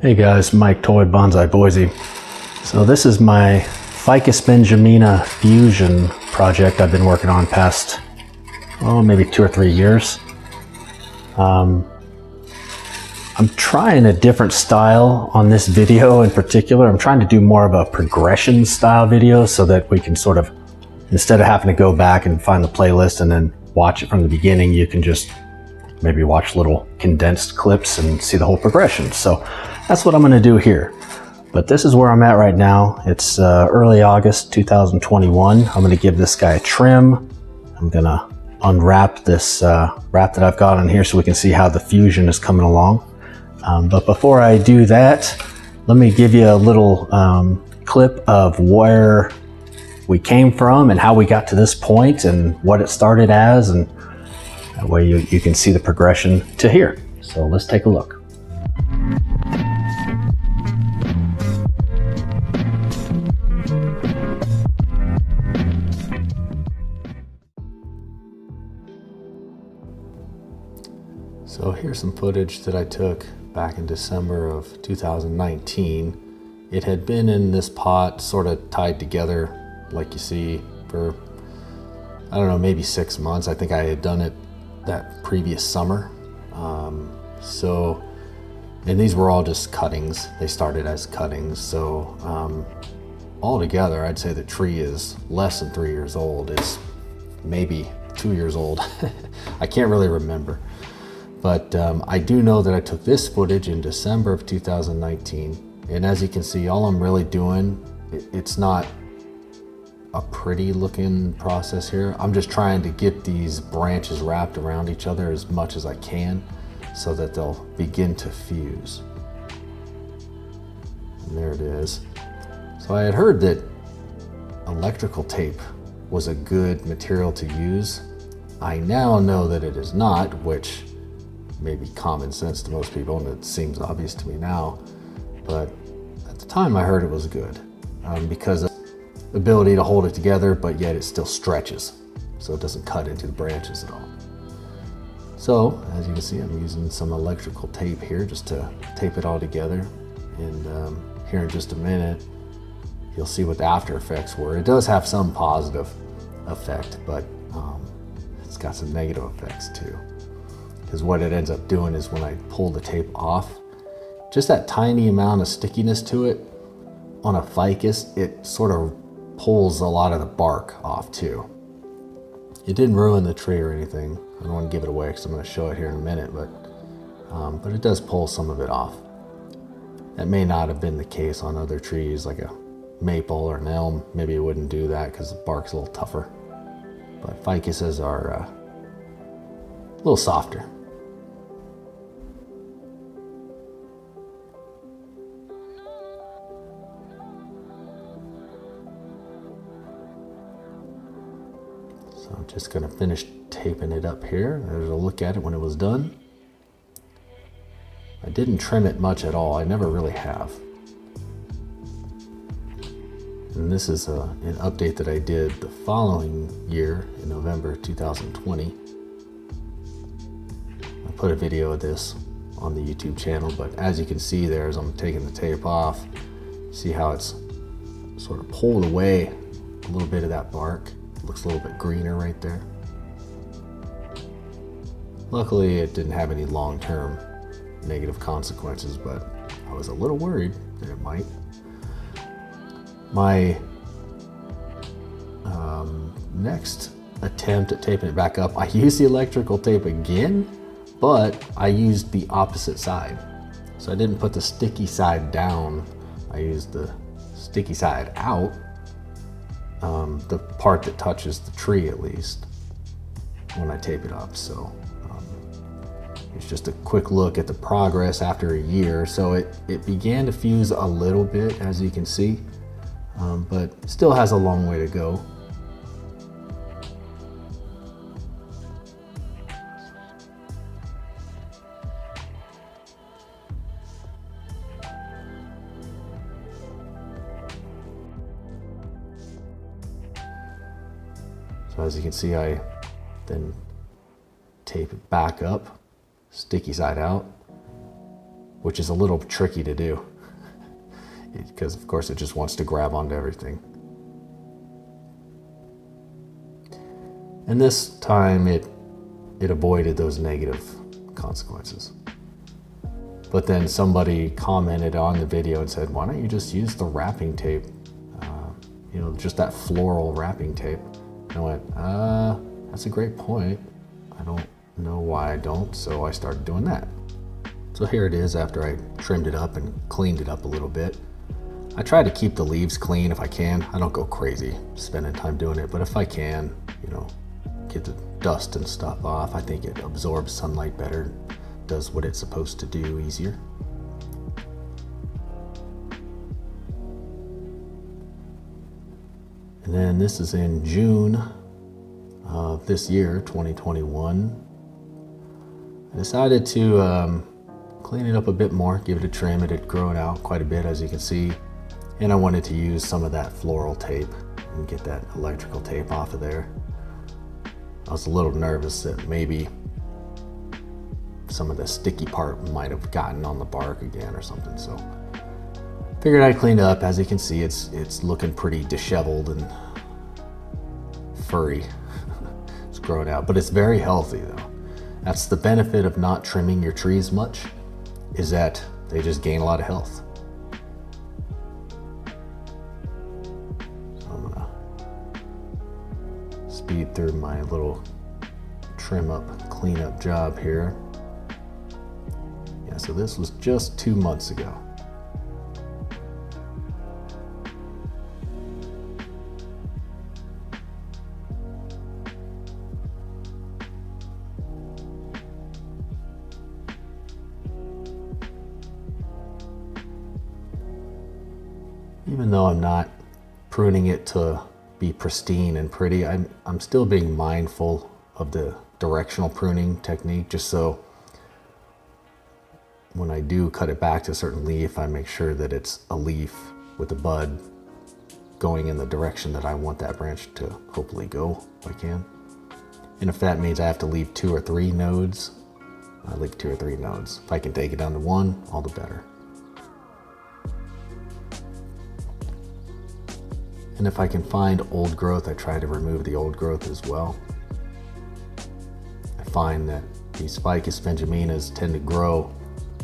Hey guys, Mike Toy Bonsai Boise. So this is my Ficus Benjamina fusion project I've been working on past, maybe 2 or 3 years. I'm trying a different style on this video in particular. I'm trying to do more of a progression style video so that we can sort of, instead of having to go back and find the playlist and then watch it from the beginning, you can just maybe watch little condensed clips and see the whole progression. So that's what I'm gonna do here. But this is where I'm at right now. It's early August 2021. I'm gonna give this guy a trim. I'm gonna unwrap this wrap that I've got on here so we can see how the fusion is coming along. But before I do that, let me give you a little clip of where we came from and how we got to this point and what it started as, and that way you can see the progression to here. So let's take a look. So here's some footage that I took back in December of 2019. It had been in this pot sort of tied together like you see for, I don't know, maybe 6 months. I think I had done it that previous summer. And these were all just cuttings. They started as cuttings. So altogether, I'd say the tree is less than 3 years old. It's maybe 2 years old. I can't really remember. But I do know that I took this footage in December of 2019. And as you can see, all I'm really doing, it's not a pretty looking process here. I'm just trying to get these branches wrapped around each other as much as I can so that they'll begin to fuse. And there it is. So I had heard that electrical tape was a good material to use. I now know that it is not, which may be common sense to most people, and it seems obvious to me now. But at the time I heard it was good because of the ability to hold it together, but yet it still stretches, so it doesn't cut into the branches at all. So as you can see, I'm using some electrical tape here just to tape it all together. And here in just a minute, you'll see what the after effects were. It does have some positive effect, but it's got some negative effects too. Because what it ends up doing is when I pull the tape off, just that tiny amount of stickiness to it on a ficus, it sort of pulls a lot of the bark off too. It didn't ruin the tree or anything. I don't want to give it away because I'm going to show it here in a minute, but it does pull some of it off. That may not have been the case on other trees like a maple or an elm. Maybe it wouldn't do that because the bark's a little tougher. But ficuses are a little softer. So I'm just going to finish taping it up here. There's a look at it when it was done. I didn't trim it much at all. I never really have. And this is an update that I did the following year in November 2020. I put a video of this on the YouTube channel, but as you can see there, as I'm taking the tape off, see how it's sort of pulled away a little bit of that bark. Looks a little bit greener right there. Luckily, it didn't have any long-term negative consequences, but I was a little worried that it might. My next attempt at taping it back up, I used the electrical tape again, but I used the opposite side. So I didn't put the sticky side down. I used the sticky side out. The part that touches the tree at least when I tape it up. So it's just a quick look at the progress after a year. So it began to fuse a little bit, as you can see, but still has a long way to go. So as you can see, I then tape it back up, sticky side out, which is a little tricky to do because of course it just wants to grab onto everything. And this time it avoided those negative consequences. But then somebody commented on the video and said, why don't you just use the wrapping tape? You know, just that floral wrapping tape. And I went, that's a great point. I don't know why I don't, so I started doing that. So here it is after I trimmed it up and cleaned it up a little bit. I try to keep the leaves clean if I can. I don't go crazy spending time doing it, but if I can, you know, get the dust and stuff off, I think it absorbs sunlight better, does what it's supposed to do easier. And then this is in June of this year, 2021. I decided to clean it up a bit more, give it a trim. It had grown out quite a bit, as you can see. And I wanted to use some of that floral tape and get that electrical tape off of there. I was a little nervous that maybe some of the sticky part might have gotten on the bark again or something, so figured I'd clean it up. As you can see, it's looking pretty disheveled and furry. It's grown out, but it's very healthy though. That's the benefit of not trimming your trees much, is that they just gain a lot of health. So I'm gonna speed through my little trim up, clean up job here. Yeah, so this was just 2 months ago. Even though I'm not pruning it to be pristine and pretty, I'm still being mindful of the directional pruning technique, just so when I do cut it back to a certain leaf, I make sure that it's a leaf with a bud going in the direction that I want that branch to hopefully go, if I can. And if that means I have to leave 2 or 3 nodes, I leave 2 or 3 nodes. If I can take it down to 1, all the better. And if I can find old growth, I try to remove the old growth as well. I find that these Ficus Benjaminas tend to grow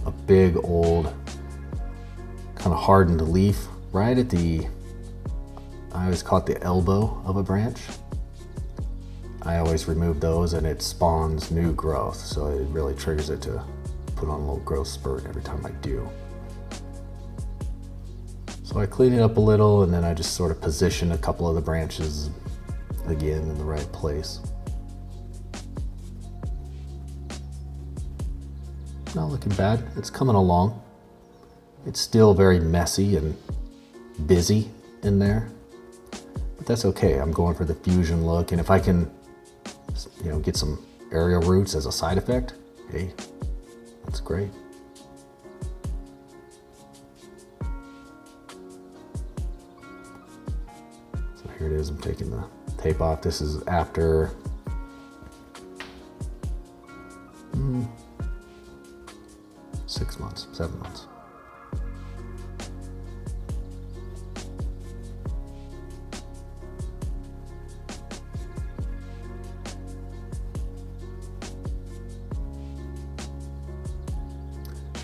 a big old kind of hardened leaf right at the, I always call it the elbow of a branch. I always remove those and it spawns new growth, so it really triggers it to put on a little growth spurt every time I do. So I clean it up a little and then I just sort of position a couple of the branches again in the right place. Not looking bad, it's coming along. It's still very messy and busy in there, but that's okay. I'm going for the fusion look, and if I can, you know, get some aerial roots as a side effect, hey, that's great. So here it is, I'm taking the tape off. This is after 6 months, 7 months.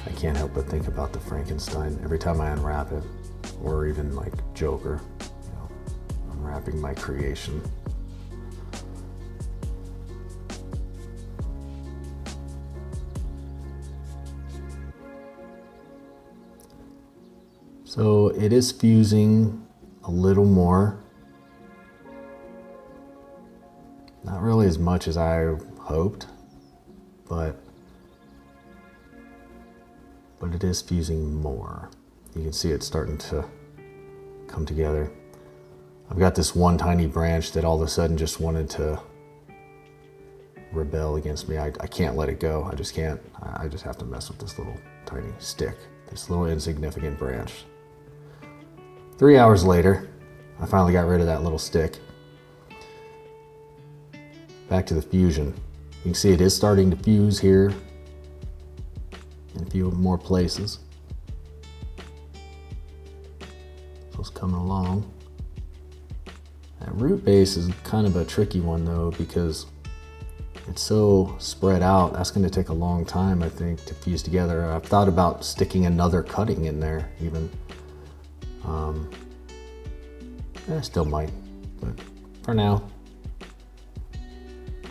I can't help but think about the Frankenstein every time I unwrap it, or even like Joker, you know, unwrapping my creation. So it is fusing a little more. Not really as much as I hoped, but it is fusing more. You can see it's starting to come together. I've got this one tiny branch that all of a sudden just wanted to rebel against me. I can't let it go. I just can't. I just have to mess with this little tiny stick, this little insignificant branch. 3 hours later, I finally got rid of that little stick. Back to the fusion. You can see it is starting to fuse here in a few more places. So it's coming along. That root base is kind of a tricky one though, because it's so spread out. That's going to take a long time, I think, to fuse together. I've thought about sticking another cutting in there even. I still might, but for now,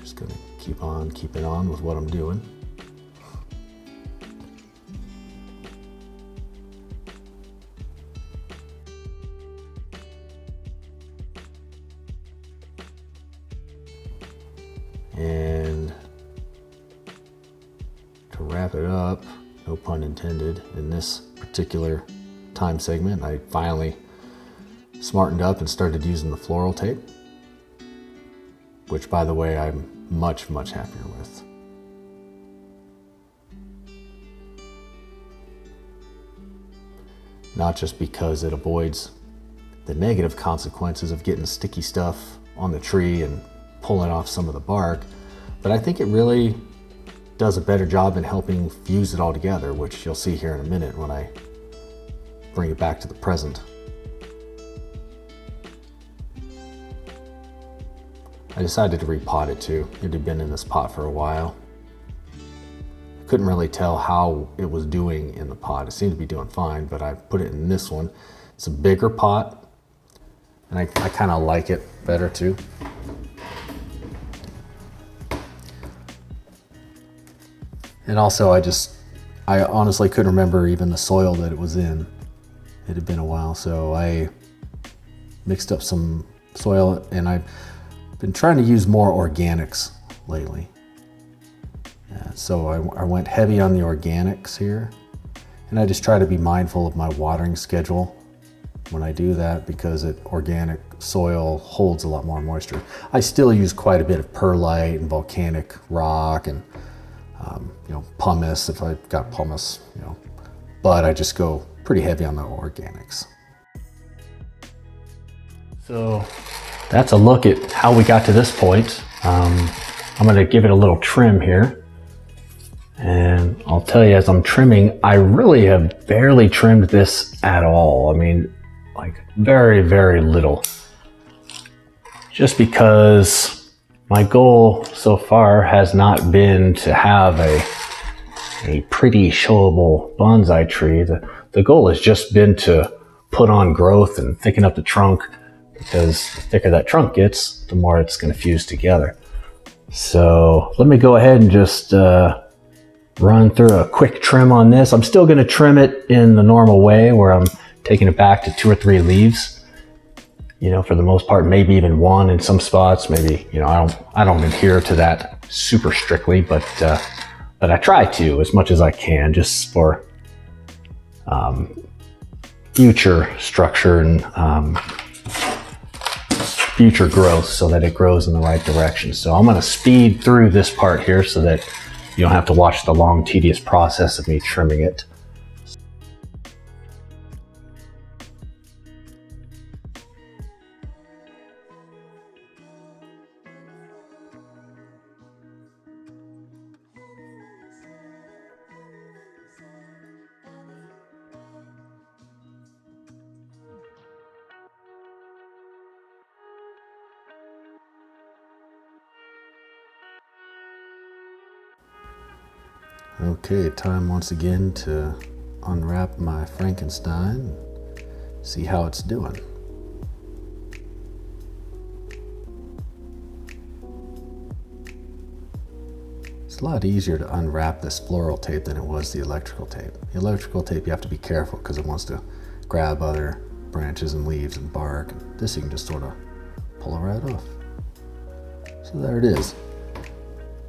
just going to keep on keeping on with what I'm doing. And to wrap it up, no pun intended, in this particular time segment, I finally smartened up and started using the floral tape, which, by the way, I'm much, much happier with. Not just because it avoids the negative consequences of getting sticky stuff on the tree and pulling off some of the bark, but I think it really does a better job in helping fuse it all together, which you'll see here in a minute when I bring it back to the present. I decided to repot it too. It had been in this pot for a while. I couldn't really tell how it was doing in the pot. It seemed to be doing fine, but I put it in this one. It's a bigger pot, and I kind of like it better too. And also I honestly couldn't remember even the soil that it was in. It had been a while, so I mixed up some soil, and I've been trying to use more organics lately. So I went heavy on the organics here, and I just try to be mindful of my watering schedule when I do that, because organic soil holds a lot more moisture. I still use quite a bit of perlite and volcanic rock and pumice if I've got pumice, but I just go pretty heavy on the organics. So that's a look at how we got to this point. I'm going to give it a little trim here, and I'll tell you, as I'm trimming, I really have barely trimmed this at all. I mean, like very, very little, just because my goal so far has not been to have a pretty showable bonsai tree. The goal has just been to put on growth and thicken up the trunk, because the thicker that trunk gets, the more it's going to fuse together. So let me go ahead and just run through a quick trim on this. I'm still going to trim it in the normal way, where I'm taking it back to 2 or 3 leaves. For the most part, maybe even 1 in some spots. Maybe, I don't adhere to that super strictly, but I try to as much as I can, just for future structure and future growth, so that it grows in the right direction. So I'm going to speed through this part here so that you don't have to watch the long, tedious process of me trimming it. Okay, time once again to unwrap my Frankenstein and see how it's doing. It's a lot easier to unwrap this floral tape than it was the electrical tape. The electrical tape, you have to be careful because it wants to grab other branches and leaves and bark. This you can just sort of pull it right off. So there it is.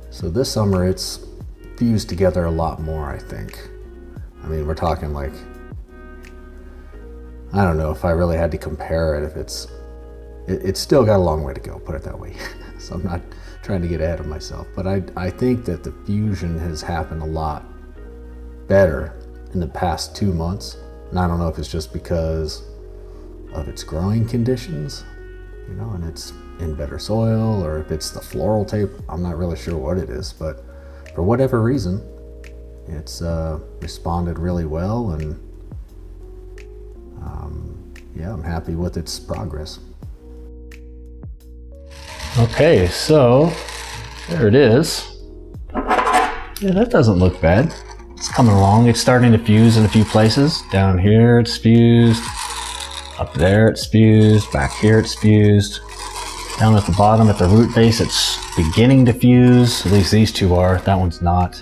So this summer it's fused together a lot more, I think. I mean, we're talking like, I don't know if I really had to compare it, if it's still got a long way to go, put it that way. So I'm not trying to get ahead of myself, but I think that the fusion has happened a lot better in the past 2 months. And I don't know if it's just because of its growing conditions, and it's in better soil, or if it's the floral tape. I'm not really sure what it is, but for whatever reason, It's responded really well, and yeah, I'm happy with its progress. Okay, so there it is. Yeah, that doesn't look bad. It's coming along. It's starting to fuse in a few places. Down here it's fused. Up there it's fused. Back here it's fused. Down at the bottom at the root base it's beginning to fuse. At least these two are. That one's not.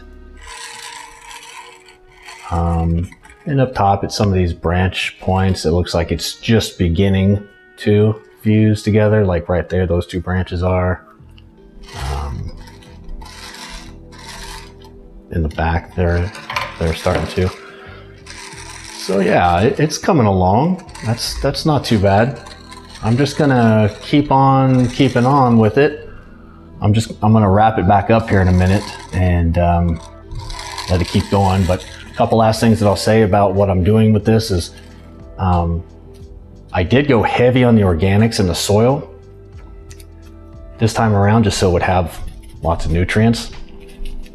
And up top at some of these branch points it looks like it's just beginning to fuse together. Like right there, those two branches are. In the back they're starting to. So yeah, it's coming along. That's not too bad. I'm just gonna keep on keeping on with it. I'm gonna wrap it back up here in a minute and let it keep going. But a couple last things that I'll say about what I'm doing with this is I did go heavy on the organics in the soil this time around, just so it would have lots of nutrients.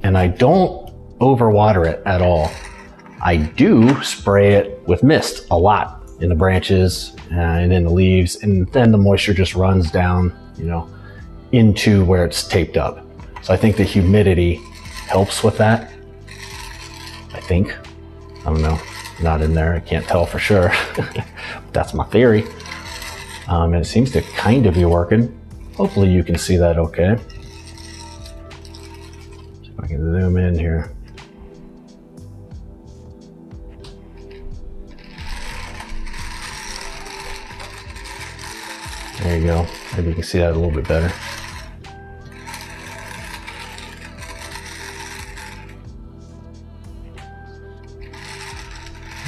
And I don't overwater it at all. I do spray it with mist a lot in the branches and in the leaves, and then the moisture just runs down, you know, into where it's taped up. So I think the humidity helps with that. I think. I don't know. Not in there. I can't tell for sure. That's my theory. And it seems to kind of be working. Hopefully you can see that okay. See if I can zoom in here. There you go. Maybe you can see that a little bit better.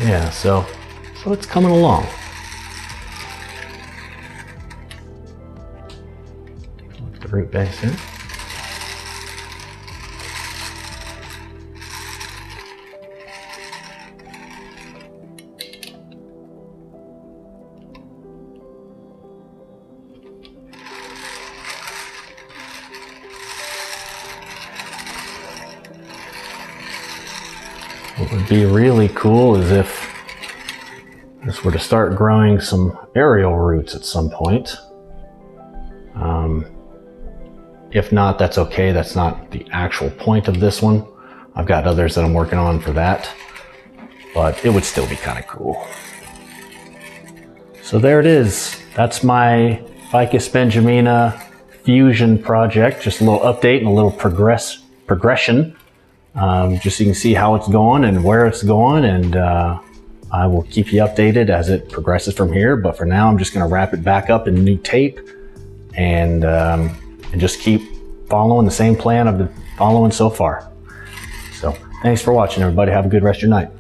Yeah, so it's coming along. Look at the root base here. What would be really cool is if this were to start growing some aerial roots at some point. If not, that's okay. That's not the actual point of this one. I've got others that I'm working on for that, but it would still be kind of cool. So there it is. That's my Ficus Benjamina fusion project. Just a little update and a little progression. Just so you can see how it's going and where it's going, and I will keep you updated as it progresses from here. But for now, I'm just going to wrap it back up in new tape and just keep following the same plan I've been following so far. So thanks for watching, everybody. Have a good rest of your night.